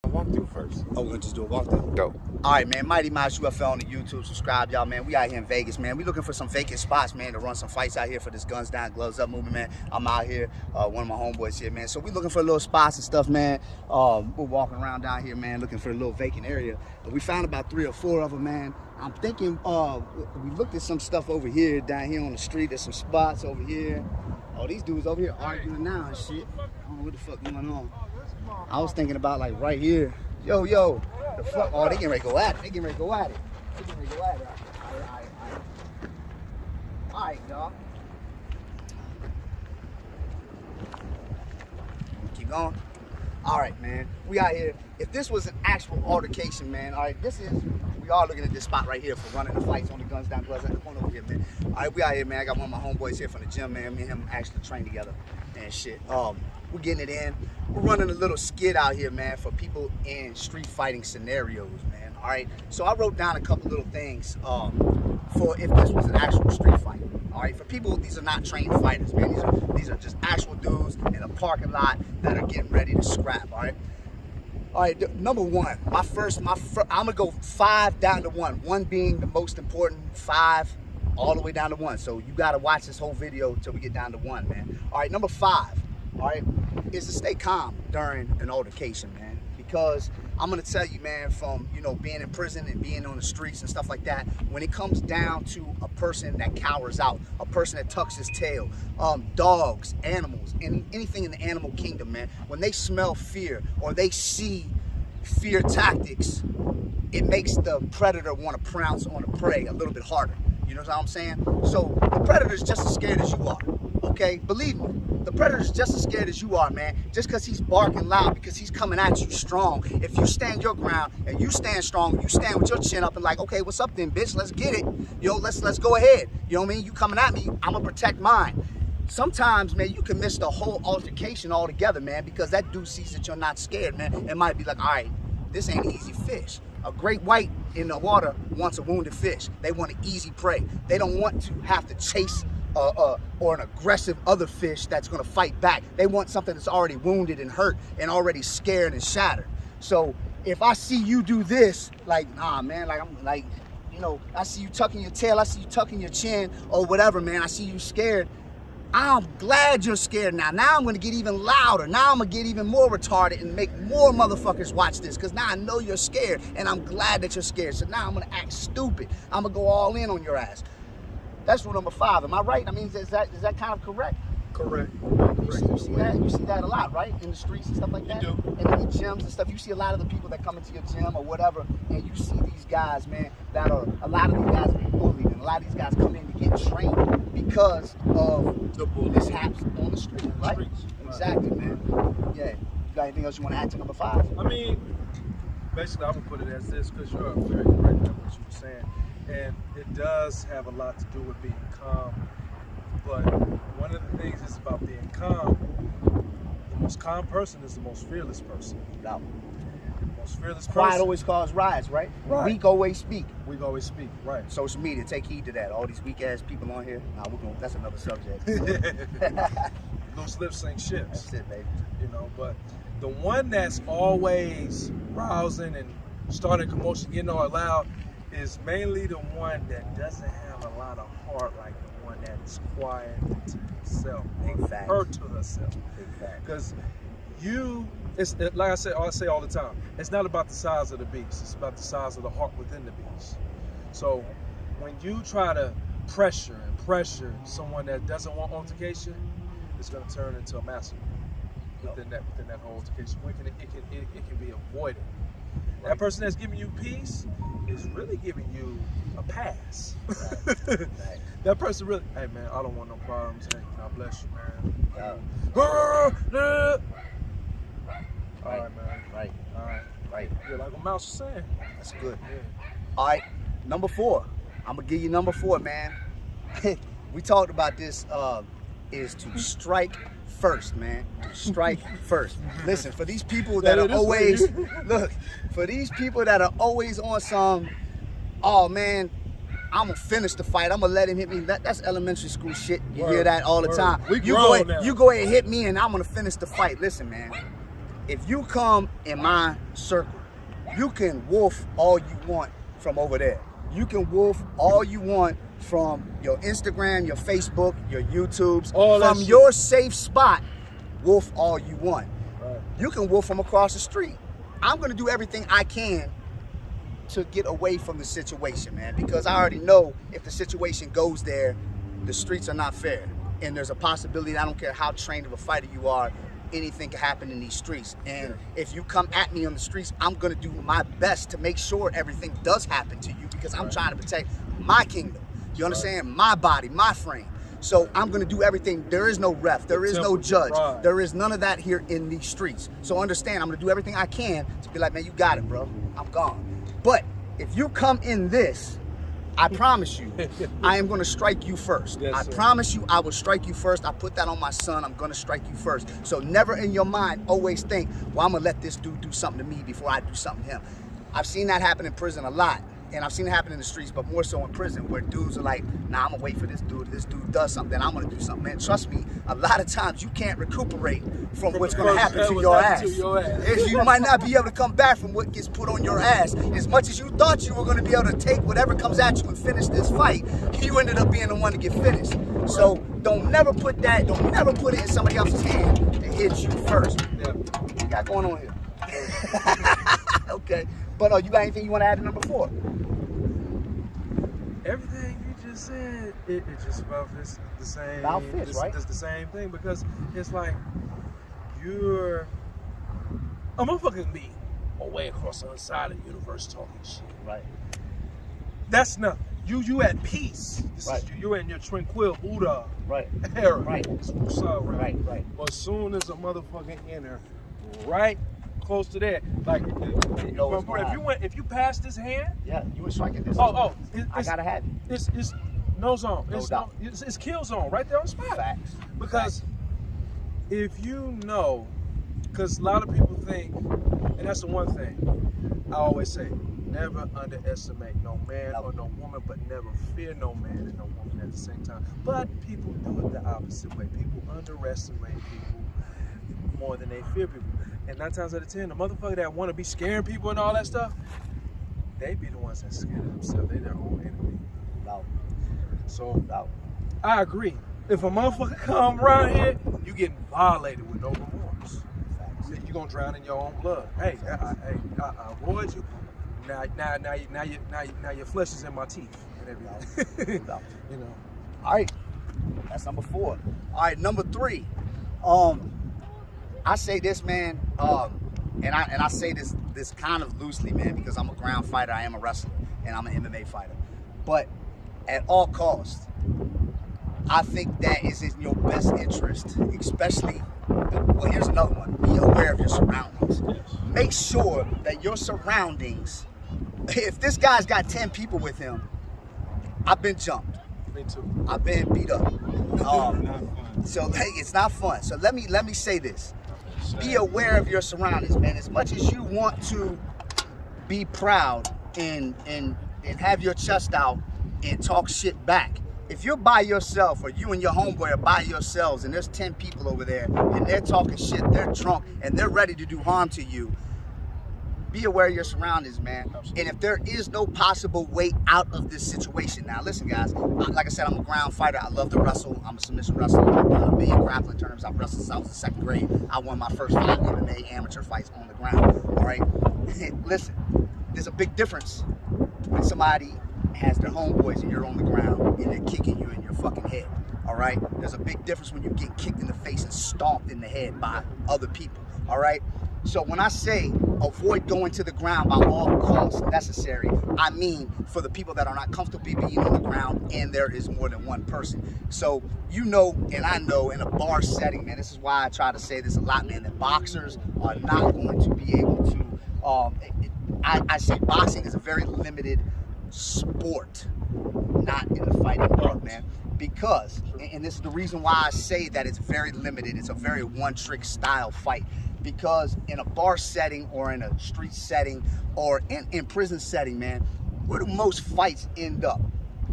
a walkthrough first. Oh, we're gonna just do a walkthrough? Go. All right, man. Mighty Mouse UFL on the YouTube. Subscribe, y'all, man. We out here in Vegas, man. We looking for some vacant spots, man, to run some fights out here for this Guns Down, Gloves Up movement, man. I'm out here, one of my homeboys here, man. So we looking for little spots and stuff, man. We're walking around down here, man, looking for a little vacant area. But we found about 3 or 4 of them, man. I'm thinking, we looked at some stuff over here, down here on the street. There's some spots over here. Oh, these dudes over here arguing now and shit. I don't know what the fuck going on. I was thinking about like right here. Yo, the fuck? Oh, they getting ready to go at it. They getting ready to go at it. All right, y'all. Keep going. All right, man. We out here. If this was an actual altercation, man. All right, we are looking at this spot right here for running the fights on the Guns Down, Gloves Up. Come on over here, man. All right, we out here, man. I got one of my homeboys here from the gym, man. Me and him actually train together and shit. We're getting it in. We're running a little skit out here, man, for people in street fighting scenarios, man. All right. So I wrote down a couple little things for if this was an actual street fight. All right. For people, these are not trained fighters, man. These are just actual dudes in a parking lot that are getting ready to scrap. All right. All right. Number one, my first, I'm gonna go 5 down to 1. 1 being the most important, 5 all the way down to 1. So you gotta watch this whole video till we get down to 1, man. All right. Number 5. All right, is to stay calm during an altercation, man. Because I'm gonna tell you, man, from being in prison and being on the streets and stuff like that, when it comes down to a person that cowers out, a person that tucks his tail, dogs, animals, anything in the animal kingdom, man, when they smell fear or they see fear tactics, it makes the predator want to pounce on the prey a little bit harder. You know what I'm saying? So the predator's just as scared as you are. Okay, believe me, the predator's just as scared as you are, man. Just because he's barking loud, because he's coming at you strong. If you stand your ground and you stand strong, you stand with your chin up and like, okay, what's up then, bitch? Let's get it. Let's go ahead. You know what I mean? You coming at me, I'm gonna protect mine. Sometimes, man, you can miss the whole altercation altogether, man, because that dude sees that you're not scared, man. It might be like, all right, this ain't easy fish. A great white in the water wants a wounded fish. They want an easy prey. They don't want to have to chase or an aggressive other fish that's gonna fight back. They want something that's already wounded and hurt and already scared and shattered. So if I see you do this, like, nah, man, like I'm like, I see you tucking your tail, I see you tucking your chin or whatever, man, I see you scared. I'm glad you're scared now. Now I'm gonna get even louder. Now I'm gonna get even more retarded and make more motherfuckers watch this, because now I know you're scared and I'm glad that you're scared. So now I'm gonna act stupid. I'm gonna go all in on your ass. That's rule number 5. Am I right? I mean, is that kind of correct? Correct. You see that? You see that a lot, right? In the streets and stuff like that? You do. And in the gyms and stuff. You see a lot of the people that come into your gym or whatever, and you see these guys, man, a lot of these guys being bullied, and a lot of these guys come in to get trained because of the mishaps on the street, right? Streets. Exactly, man. Yeah. You got anything else you want to add to number 5? I mean, basically, I would put it as this, because you're very correct in what you were saying. And it does have a lot to do with being calm. But one of the things is about being calm. The most calm person is the most fearless person. No. The most fearless person. Pride always cause riots, right? Right. Weak always speak. We always speak, right. Social media, take heed to that. All these weak ass people on here. Nah, that's another subject. Loose lips sink ships. That's it, baby. But the one that's always rousing and starting commotion, getting all loud, is mainly the one that doesn't have a lot of heart, like the one that is quiet to himself, her to herself. Because it's like I say all the time, it's not about the size of the beast, it's about the size of the heart within the beast. So when you try to pressure someone that doesn't want altercation, it's going to turn into a massacre within that whole altercation. It can be avoided. That person that's giving you peace is really giving you a pass. Right. That person really, hey man, I don't want no problems. Hey, God bless you, man. All right, man. Right. Yeah, like what Mouse was saying. That's good. Yeah. All right, number 4. I'm gonna give you number 4, man. We talked about this. Is to strike first, man. To strike first. Listen, for these people that are always for these people that are always on some, oh man, I'm gonna finish the fight, I'm gonna let him hit me. That's elementary school shit. You hear that all the time. You go ahead and hit me and I'm gonna finish the fight. Listen, man. if you come in my circle, you can wolf all you want from over there. You can wolf all you want from your Instagram, your Facebook, your YouTubes, from your safe spot. Wolf all you want. Right. You can wolf from across the street. I'm gonna do everything I can to get away from the situation, man, because I already know if the situation goes there, the streets are not fair, and there's a possibility. I don't care how trained of a fighter you are, anything can happen in these streets. And if you come at me on the streets, I'm gonna do my best to make sure everything does happen to you, because I'm trying to protect my kingdom. You understand? My body, my frame. So I'm gonna do everything. There is no ref, there is no judge, there is none of that here in these streets. So understand, I'm gonna do everything I can to be like, man, you got it, bro. I'm gone. But if you come in this, I promise you, I am gonna strike you first. Yes, I sir. promise you, I will strike you first. I put that on my son. I'm gonna strike you first. So never in your mind always think, well, I'm gonna let this dude do something to me before I do something to him. I've seen that happen in prison a lot. And I've seen it happen in the streets, but more so in prison, where dudes are like, nah, I'm gonna wait for this dude. If this dude does something, then I'm gonna do something. Man, trust me, a lot of times you can't recuperate from what's gonna happen to your ass. You might not be able to come back from what gets put on your ass. As much as you thought you were gonna be able to take whatever comes at you and finish this fight, you ended up being the one to get finished. So don't never put it in somebody else's hand to hit you first. Yeah. What you got going on here? Okay, but you got anything you want to add to number 4? Everything you just said, it just about fits the same. About fits, right? It's the same thing, because it's like a motherfucker can be away across the other side of the universe talking shit. Right. That's nothing. You at peace. Right. You're in your tranquil Buddha Right. era. Right. What's up, right? Right. But as soon as a motherfucker enter right close to that, like if you pass this hand, Yeah, you were striking this. I gotta have it. It's no zone. No doubt. It's kill zone right there on the spot. Facts. Because if you know, because a lot of people think, and that's the one thing I always say, never underestimate no man or no woman, but never fear no man and no woman at the same time. But people do it the opposite way. People underestimate people more than they fear people. And 9 times out of 10, the motherfucker that want to be scaring people and all that stuff, they be the ones that scare themselves. They their own enemy. No. So I agree. If a motherfucker come around here, you getting violated with no remorse. You're gonna drown in your own blood. Hey, I avoid you. Now your flesh is in my teeth and everything. You know. All right. That's number 4. All right, number 3. I say this, man, and I say this kind of loosely, man, because I'm a ground fighter, I am a wrestler, and I'm an MMA fighter. But at all costs, I think that is in your best interest, especially, well, here's another one. Be aware of your surroundings. Make sure that your surroundings, if this guy's got 10 people with him, I've been jumped. Me too. I've been beat up. Not fun. So it's not fun. So let me say this. Be aware of your surroundings, man. As much as you want to be proud and have your chest out and talk shit back, if you're by yourself, or you and your homeboy are by yourselves, and there's 10 people over there and they're talking shit, they're drunk, and they're ready to do harm to you, be aware of your surroundings, man. Absolutely. And if there is no possible way out of this situation, now listen, guys, like I said, I'm a ground fighter. I love to wrestle. I'm a submission wrestler. I've done a million grappling tournaments. I've wrestled since I was in 2nd grade. I won my first 5 MMA amateur fights on the ground. All right, listen, there's a big difference when somebody has their homeboys and you're on the ground and they're kicking you in your fucking head. All right, there's a big difference when you get kicked in the face and stomped in the head by other people. All right. So when I say avoid going to the ground by all costs necessary, I mean for the people that are not comfortable being on the ground and there is more than one person. So you know, and I know, in a bar setting, man, this is why I try to say this a lot, man, that boxers are not going to be able to, I say boxing is a very limited sport, not in the fighting world, man. Because, and this is the reason why I say that it's very limited, it's a very one-trick style fight. Because in a bar setting or in a street setting or in prison setting, man, where do most fights end up?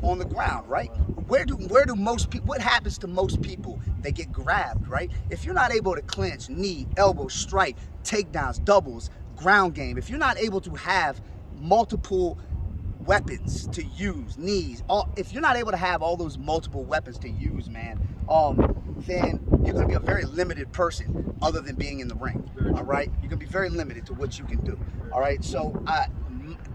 on the ground, right? Where do most people, what happens to most people? They get grabbed, right? If you're not able to clinch, knee, elbow, strike, takedowns, doubles, ground game, if you're not able to have multiple weapons to use, knees, if you're not able to have all those multiple weapons to use, man, then you're going to be a very limited person other than being in the ring. All right, you're going to be very limited to what you can do. All right, so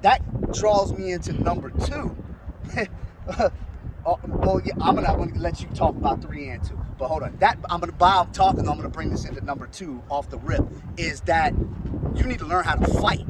that draws me into number 2. Well, yeah, I'm gonna let you talk about 3 and 2, but hold on. I'm gonna bring this into number 2 off the rip. Is that you need to learn how to fight.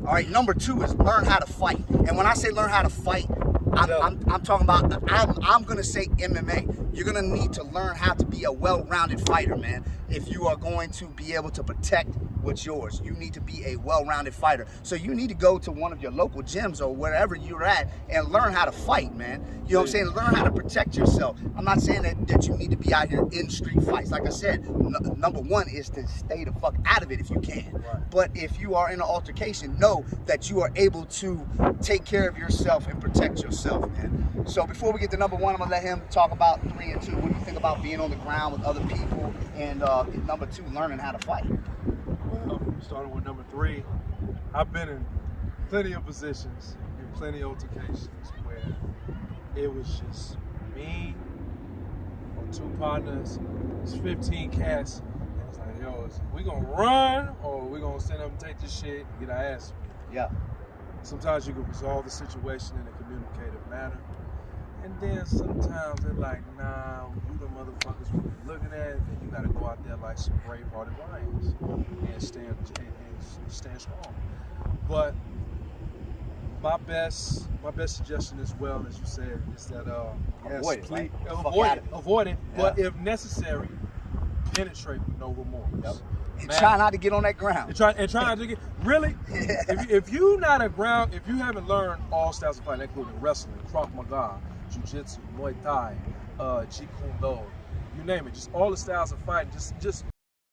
All right, number 2 is learn how to fight. And when I say learn how to fight, I'm talking about, I'm gonna say MMA. You're gonna need to learn how to be a well-rounded fighter, man. If you are going to be able to protect what's yours, you need to be a well-rounded fighter. So you need to go to one of your local gyms or wherever you're at and learn how to fight, man. You know what I'm saying? Learn how to protect yourself. I'm not saying that you need to be out here in street fights. Like I said, number 1 is to stay the fuck out of it if you can. Right. But if you are in an altercation, know that you are able to take care of yourself and protect yourself, man. So before we get to number 1, I'm gonna let him talk about 3 and 2. What do you think about being on the ground with other people? And number 2, learning how to fight. Well, starting with number 3, I've been in plenty of positions, in plenty of altercations where it was just me or 2 partners, it's 15 cats, and it's like, yo, we gonna run or we gonna stand up and take this shit and get our ass beat? Yeah. Sometimes you can resolve the situation in a communicative manner. And then sometimes they're like, nah, you the motherfuckers we've been looking at, and you gotta go out there like some brave-hearted lions and stand strong. But my best suggestion as well, as you said, is that avoid it. Yeah. But if necessary, penetrate with no remorse. Yep. And try not to get on that ground. And try not to get really. If you not a ground, if you haven't learned all styles of fighting, including wrestling, Krav Maga, Jiu-Jitsu, Muay Thai, Jeet Kune Do, you name it, just all the styles of fighting. Just